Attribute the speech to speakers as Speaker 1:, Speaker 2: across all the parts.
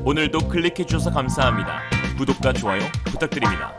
Speaker 1: 오늘도 클릭해주셔서 감사합니다. 구독과 좋아요 부탁드립니다.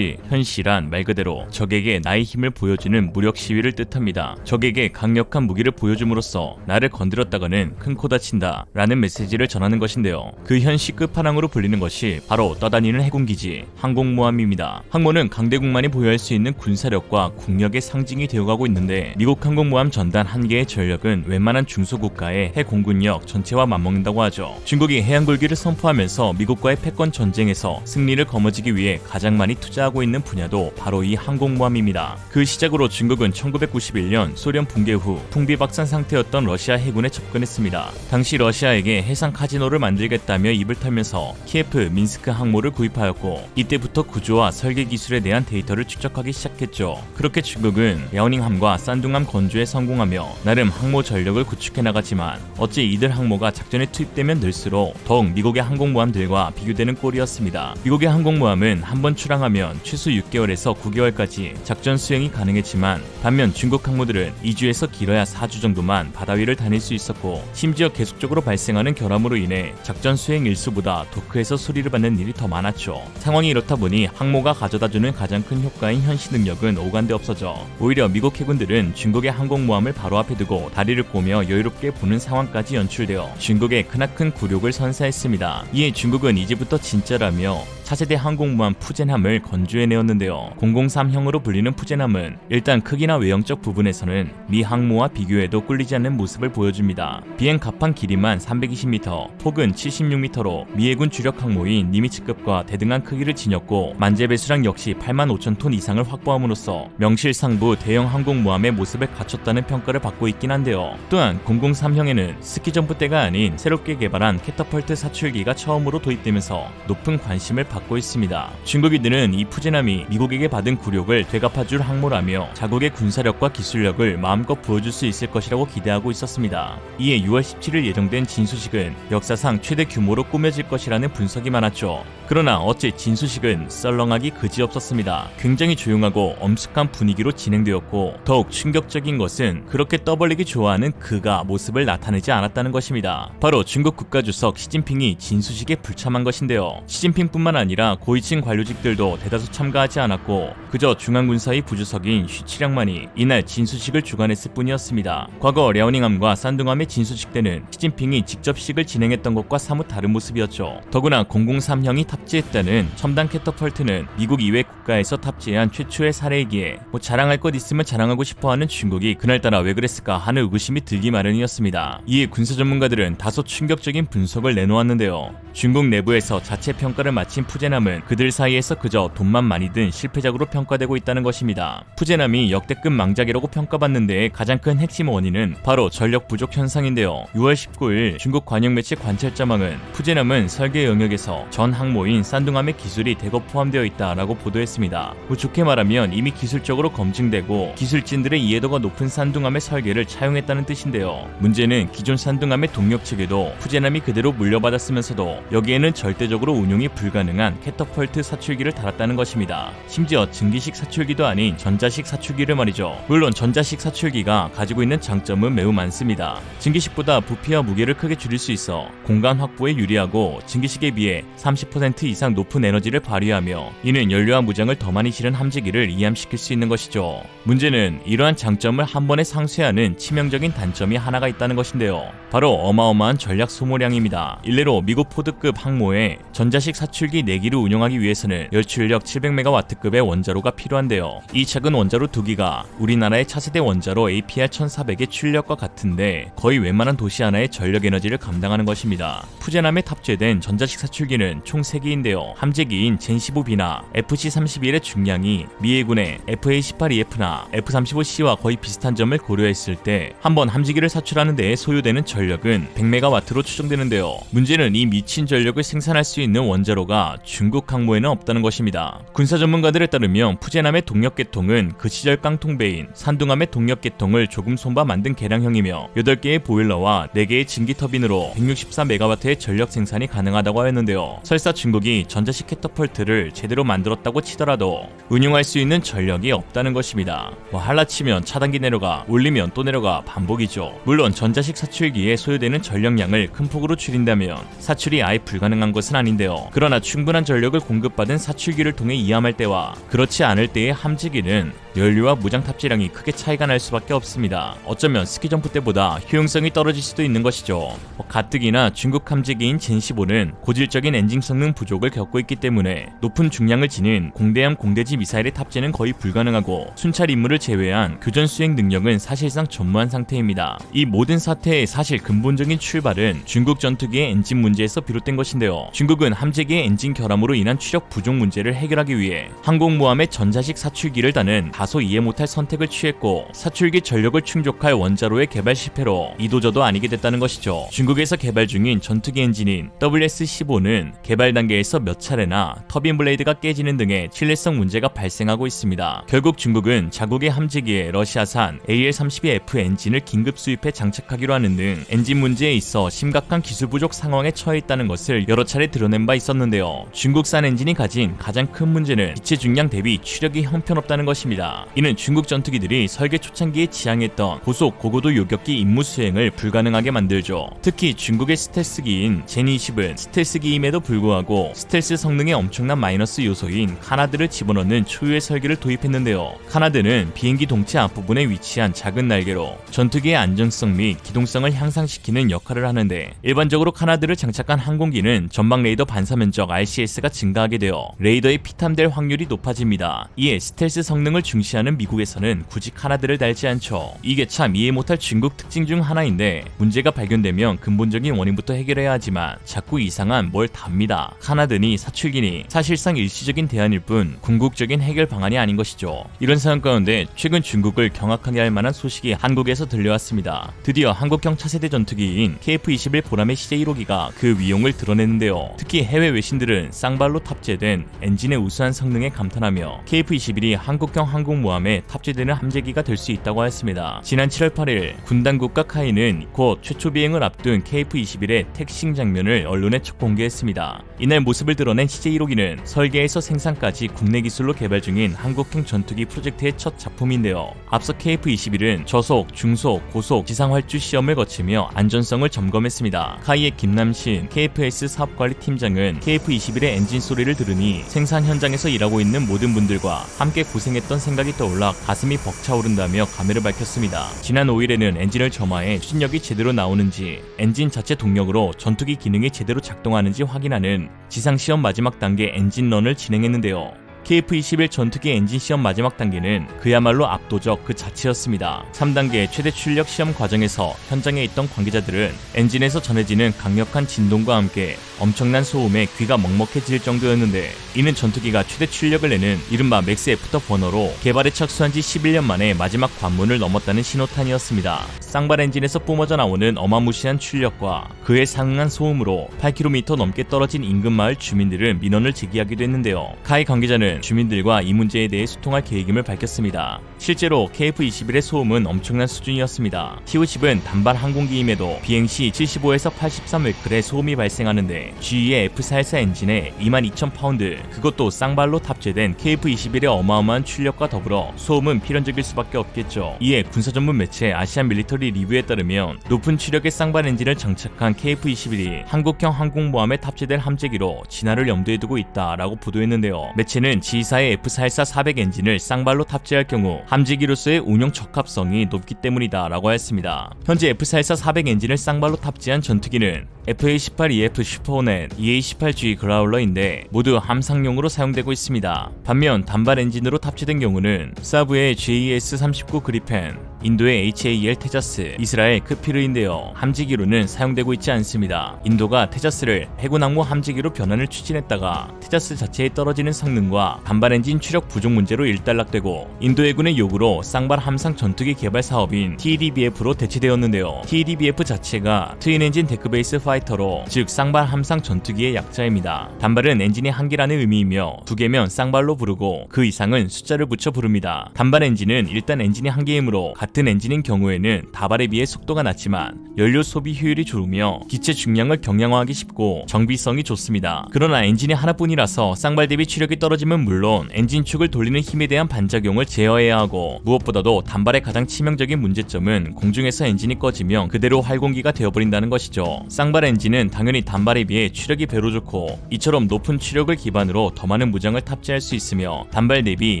Speaker 1: 현시란 말 그대로 적에게 나의 힘을 보여주는 무력 시위를 뜻합니다. 적에게 강력한 무기를 보여줌으로써 나를 건드렸다가는 큰 코 다친다 라는 메시지를 전하는 것인데요. 그 현시 끝판왕으로 불리는 것이 바로 떠다니는 해군기지 항공모함입니다. 항모는 강대국만이 보유할 수 있는 군사력과 국력의 상징이 되어가고 있는데, 미국 항공모함 전단 한 개의 전력은 웬만한 중소국가의 해공군력 전체와 맞먹는다고 하죠. 중국이 해양굴기를 선포하면서 미국과의 패권 전쟁에서 승리를 거머쥐기 위해 가장 많이 투자하고 있는 분야도 바로 이 항공모함입니다. 그 시작으로 중국은 1991년 소련 붕괴 후 풍비박산 상태였던 러시아 해군에 접근했습니다. 당시 러시아에게 해상 카지노를 만들겠다며 입을 털면서 키예프, 민스크 항모를 구입하였고, 이때부터 구조와 설계 기술에 대한 데이터를 축적하기 시작했죠. 그렇게 중국은 랴오닝함과 산둥함 건조에 성공하며 나름 항모 전력을 구축해 나가지만, 어찌 이들 항모가 작전에 투입되면 늘수록 더욱 미국의 항공모함들과 비교되는 꼴이었습니다. 미국의 항공모함은 한번 출항하면 최소 6개월에서 9개월까지 작전 수행이 가능했지만, 반면 중국 항모들은 2주에서 길어야 4주 정도만 바다 위를 다닐 수 있었고, 심지어 계속적으로 발생하는 결함으로 인해 작전 수행 일수보다 도크에서 수리를 받는 일이 더 많았죠. 상황이 이렇다 보니 항모가 가져다주는 가장 큰 효과인 현시 능력은 오간데 없어져 오히려 미국 해군들은 중국의 항공모함을 바로 앞에 두고 다리를 꼬며 여유롭게 보는 상황까지 연출되어 중국에 크나큰 굴욕을 선사했습니다. 이에 중국은 이제부터 진짜라며 차세대 항공모함 푸젠함을 건조해내었는데요. 003형으로 불리는 푸젠함은 일단 크기나 외형적 부분에서는 미 항모와 비교해도 꿀리지 않는 모습을 보여줍니다. 비행 갑판 길이만 320m, 폭은 76m로 미 해군 주력 항모인 니미츠급과 대등한 크기를 지녔고, 만재 배수량 역시 85,000톤 이상을 확보함으로써 명실상부 대형 항공모함의 모습을 갖췄다는 평가를 받고 있긴 한데요. 또한 003형에는 스키점프 대가 아닌 새롭게 개발한 캐터펄트 사출기가 처음으로 도입되면서 높은 관심을 받고 있습니다. 중국인들은 이 푸젠함이 미국에게 받은 굴욕을 되갚아줄 항모라며 자국의 군사력과 기술력을 마음껏 보여줄 수 있을 것이라고 기대하고 있었습니다. 이에 6월 17일 예정된 진수식은 역사상 최대 규모로 꾸며질 것이라는 분석이 많았죠. 그러나 어째 진수식은 썰렁하기 그지없었습니다. 굉장히 조용하고 엄숙한 분위기로 진행되었고, 더욱 충격적인 것은 그렇게 떠벌리기 좋아하는 그가 모습을 나타내지 않았다는 것입니다. 바로 중국 국가주석 시진핑이 진수식에 불참한 것인데요. 시진핑뿐만 아니라 고위층 관료직들도 대다수 참가하지 않았고, 그저 중앙군사위 부주석인 슈치량만이 이날 진수식을 주관했을 뿐이었습니다. 과거 랴오닝함과 산둥함의 진수식 때는 시진핑이 직접 식을 진행했던 것과 사뭇 다른 모습이었죠. 더구나 003형이 탑재했다는 첨단 캐터펄트는 미국 이외 국가에서 탑재한 최초의 사례이기에 자랑할 것 있으면 자랑하고 싶어하는 중국이 그날따라 왜 그랬을까 하는 의구심이 들기 마련이었습니다. 이에 군사 전문가들은 다소 충격적인 분석을 내놓았는데요. 중국 내부에서 자체 평가를 마친 푸젠함은 그들 사이에서 그저 돈만 많이 든 실패작으로 평가되고 있다는 것입니다. 푸젠함이 역대급 망작이라고 평가받는 데의 가장 큰 핵심 원인은 바로 전력 부족 현상인데요. 6월 19일 중국 관영 매체 관찰자망은 푸젠함은 설계 영역에서 전 항모인 산둥함의 기술이 대거 포함되어 있다라고 보도했습니다. 좋게 말하면 이미 기술적으로 검증되고 기술진들의 이해도가 높은 산둥함의 설계를 차용했다는 뜻인데요. 문제는 기존 산둥함의 동력 체계도 푸젠함이 그대로 물려받았으면서도 여기에는 절대적으로 운용이 불가능한 캐터펄트 사출기를 달았다는 것입니다. 심지어 증기식 사출기도 아닌 전자식 사출기를 말이죠. 물론 전자식 사출기가 가지고 있는 장점은 매우 많습니다. 증기식보다 부피와 무게를 크게 줄일 수 있어 공간 확보에 유리하고, 증기식에 비해 30% 이상 높은 에너지를 발휘하며 이는 연료와 무장을 더 많이 실은 함재기를 이함시킬 수 있는 것이죠. 문제는 이러한 장점을 한 번에 상쇄하는 치명적인 단점이 하나가 있다는 것인데요. 바로 어마어마한 전략 소모량입니다. 일례로 미국 포드급 항모에 전자식 사출기 4기를 운용하기 위해서는 열출력 700MW급의 원자로가 필요한데요. 이 작은 원자로 2기가 우리나라의 차세대 원자로 APR-1400의 출력과 같은데 거의 웬만한 도시 하나의 전력 에너지를 감당하는 것입니다. 푸젠함에 탑재된 전자식 사출기는 총 3기인데요. 함재기인 젠15B나 FC-31의 중량이 미 해군의 FA-18EF나 F-35C와 거의 비슷한 점을 고려했을 때 한 번 함재기를 사출하는 데에 소요되는 전력은 100MW로 추정되는데요. 문제는 이 미친 전력을 생산할 수 있는 원자로가 중국 항모에는 없다는 것입니다. 군사 전문가들에 따르면 푸제남의 동력계통은 그 시절 깡통배인 산둥함의 동력계통을 조금 손봐 만든 개량형이며 8개의 보일러와 4개의 증기 터빈으로 164MW의 전력 생산이 가능하다고 하였는데요. 설사 중국이 전자식 캐터펄트를 제대로 만들었다고 치더라도 운용할 수 있는 전력이 없다는 것입니다. 할라치면 차단기 내려가, 올리면 또 내려가 반복이죠. 물론 전자식 사출기에 소요되는 전력량을 큰 폭으로 줄인다면 사출이 아예 불가능한 것은 아닌데요. 그러나 충분한 전력을 공급받은 사출기를 통해 이함할 때와 그렇지 않을 때의 함지기는 연료와 무장 탑재량이 크게 차이가 날 수밖에 없습니다. 어쩌면 스키점프 때보다 효용성이 떨어질 수도 있는 것이죠. 가뜩이나 중국 함재기인 젠15는 고질적인 엔진 성능 부족을 겪고 있기 때문에 높은 중량을 지닌 공대함 공대지 미사일의 탑재는 거의 불가능하고 순찰 임무를 제외한 교전 수행 능력은 사실상 전무한 상태입니다. 이 모든 사태의 사실 근본적인 출발은 중국 전투기의 엔진 문제에서 비롯된 것인데요. 중국은 함재기의 엔진 결함으로 인한 추력 부족 문제를 해결하기 위해 항공모함의 전자식 사출기를 다는 다소 이해 못할 선택을 취했고 사출기 전력을 충족할 원자로의 개발 실패로 이도저도 아니게 됐다는 것이죠. 중국에서 개발 중인 전투기 엔진인 WS-15는 개발 단계에서 몇 차례나 터빈 블레이드가 깨지는 등의 신뢰성 문제가 발생하고 있습니다. 결국 중국은 자국의 함재기에 러시아산 AL-32F 엔진을 긴급 수입해 장착하기로 하는 등 엔진 문제에 있어 심각한 기술 부족 상황에 처해 있다는 것을 여러 차례 드러낸 바 있었는데요. 중국산 엔진이 가진 가장 큰 문제는 기체 중량 대비 추력이 형편없다는 것입니다. 이는 중국 전투기들이 설계 초창기에 지향했던 고속 고고도 요격기 임무 수행을 불가능하게 만들죠. 특히 중국의 스텔스기인 젠20은 스텔스기임에도 불구하고 스텔스 성능의 엄청난 마이너스 요소인 카나드를 집어넣는 초유의 설계를 도입했는데요. 카나드는 비행기 동체 앞부분에 위치한 작은 날개로 전투기의 안정성 및 기동성을 향상시키는 역할을 하는데 일반적으로 카나드를 장착한 항공기는 전방 레이더 반사 면적 RCS가 증가하게 되어 레이더에 피탐될 확률이 높아집니다. 이에 스텔스 성능을 중시하는 미국에서는 굳이 카나드를 달지 않죠. 이게 참 이해 못할 중국 특징 중 하나인데 문제가 발견되면 근본적인 원인부터 해결해야 하지만 자꾸 이상한 뭘 답니다. 카나드니 사출기니 사실상 일시적인 대안일 뿐 궁극적인 해결 방안이 아닌 것이죠. 이런 상황 가운데 최근 중국을 경악하게 할 만한 소식이 한국에서 들려왔습니다. 드디어 한국형 차세대 전투기인 KF-21 보람의 CJ1호기가 그 위용을 드러냈는데요. 특히 해외 외신들은 쌍발로 탑재된 엔진의 우수한 성능에 감탄하며 KF-21이 한국형 항공모함에 탑재되는 함재기가 될 수 있다고 하였습니다. 지난 7월 8일 군 당국과 카이는 곧 최초 비행을 앞둔 KF-21의 택싱 장면을 언론에 첫 공개했습니다. 이날 모습을 드러낸 CJ1호기는 설계에서 생산까지 국내 기술로 개발 중인 한국형 전투기 프로젝트의 첫 작품인데요. 앞서 KF-21은 저속, 중속, 고속 지상 활주 시험을 거치며 안전성을 점검했습니다. 카이의 김남신 KFS 사업관리팀장은 KF-21의 엔진 소리를 들으니 생산 현장에서 일하고 있는 모든 분들과 함께 고생했던 생각이 떠올라 가슴이 벅차오른다며 감회를 밝혔습니다. 지난 5일에는 엔진을 점화해 추진력이 제대로 나오는지 엔진 자체 동력으로 전투기 기능이 제대로 작동하는지 확인하는 지상시험 마지막 단계 엔진런을 진행했는데요. KF-21 전투기 엔진 시험 마지막 단계는 그야말로 압도적 그 자체였습니다. 3단계 최대 출력 시험 과정에서 현장에 있던 관계자들은 엔진에서 전해지는 강력한 진동과 함께 엄청난 소음에 귀가 먹먹해질 정도였는데 이는 전투기가 최대 출력을 내는 이른바 맥스 애프터 버너로 개발에 착수한 지 11년 만에 마지막 관문을 넘었다는 신호탄이었습니다. 쌍발 엔진에서 뿜어져 나오는 어마무시한 출력과 그에 상응한 소음으로 8km 넘게 떨어진 인근 마을 주민들은 민원을 제기하기도 했는데요. 카이 관계자는 주민들과 이 문제에 대해 소통할 계획임을 밝혔습니다. 실제로 KF-21의 소음은 엄청난 수준이었습니다. TO-10은 단발 항공기임에도 비행시 75에서 83웨클의 소음이 발생하는데 GE의 F414 엔진에 22,000파운드 그것도 쌍발로 탑재된 KF-21의 어마어마한 출력과 더불어 소음은 필연적일 수밖에 없겠죠. 이에 군사 전문 매체 아시안 밀리터리 리뷰에 따르면 높은 추력의 쌍발 엔진을 장착한 KF-21이 한국형 항공모함에 탑재될 함재기로 진화를 염두에 두고 있다라고 보도했는데요. 매체는 G사의 F414-400 엔진을 쌍발로 탑재할 경우 함재기로서의 운용 적합성이 높기 때문이다 라고 했습니다. 현재 F414-400 엔진을 쌍발로 탑재한 전투기는 FA-18EF 슈퍼호넷, EA-18G 그라울러인데 모두 함상용으로 사용되고 있습니다. 반면 단발 엔진으로 탑재된 경우는 사브의 JES-39 그리펜, 인도의 HAL 테자스, 이스라엘 크피르인데요. 함재기로는 사용되고 있지 않습니다. 인도가 테자스를 해군 항모 함재기로 변환을 추진했다가 테자스 자체에 떨어지는 성능과 단발 엔진 추력 부족 문제로 일단락되고 인도 해군의 요구로 쌍발 함상 전투기 개발 사업인 TDBF로 대체되었는데요. TDBF 자체가 트윈 엔진 데크베이스 5 스타파이터로, 즉 쌍발 함상 전투기의 약자입니다. 단발은 엔진이 한 개라는 의미이며 두 개면 쌍발로 부르고 그 이상은 숫자를 붙여 부릅니다. 단발 엔진은 일단 엔진이 한 개이므로 같은 엔진인 경우에는 다발에 비해 속도가 낮지만 연료 소비 효율이 좋으며 기체 중량을 경량화하기 쉽고 정비성이 좋습니다. 그러나 엔진이 하나뿐이라서 쌍발 대비 추력이 떨어지면 물론 엔진 축을 돌리는 힘에 대한 반작용을 제어해야 하고, 무엇보다도 단발의 가장 치명적인 문제점은 공중에서 엔진이 꺼지면 그대로 활공기가 되어버린다는 것이죠. 쌍발 엔진은 당연히 단발에 비해 추력이 배로 좋고 이처럼 높은 추력을 기반으로 더 많은 무장을 탑재할 수 있으며 단발 대비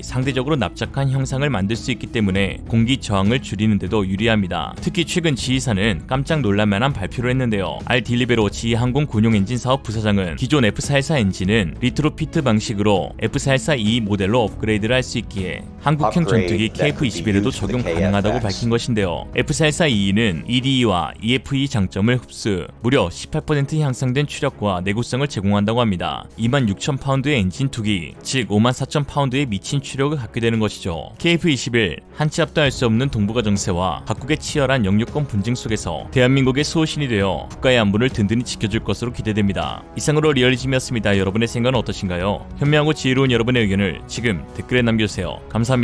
Speaker 1: 상대적으로 납작한 형상을 만들 수 있기 때문에 공기 저항을 줄이는 데도 유리합니다. 특히 최근 지휘사는 깜짝 놀랄만한 발표를 했는데요. 알딜리베로 지휘항공 군용 엔진 사업 부사장은 기존 F414 엔진은 리트로피트 방식으로 F414E 모델로 업그레이드를 할 수 있기에 한국형 전투기 KF-21에도 적용 가능하다고 밝힌 것인데요. F414E는 EDE와 EFE 장점을 흡수, 무려 18% 향상된 추력과 내구성을 제공한다고 합니다. 26,000파운드의 엔진 2기, 즉 54,000파운드의 미친 추력을 갖게 되는 것이죠. KF-21, 한치 앞도 할 수 없는 동북아 정세와 각국의 치열한 영유권 분쟁 속에서 대한민국의 수호신이 되어 국가의 안보를 든든히 지켜줄 것으로 기대됩니다. 이상으로 리얼리즘이었습니다. 여러분의 생각은 어떠신가요? 현명하고 지혜로운 여러분의 의견을 지금 댓글에 남겨주세요. 감사합니다.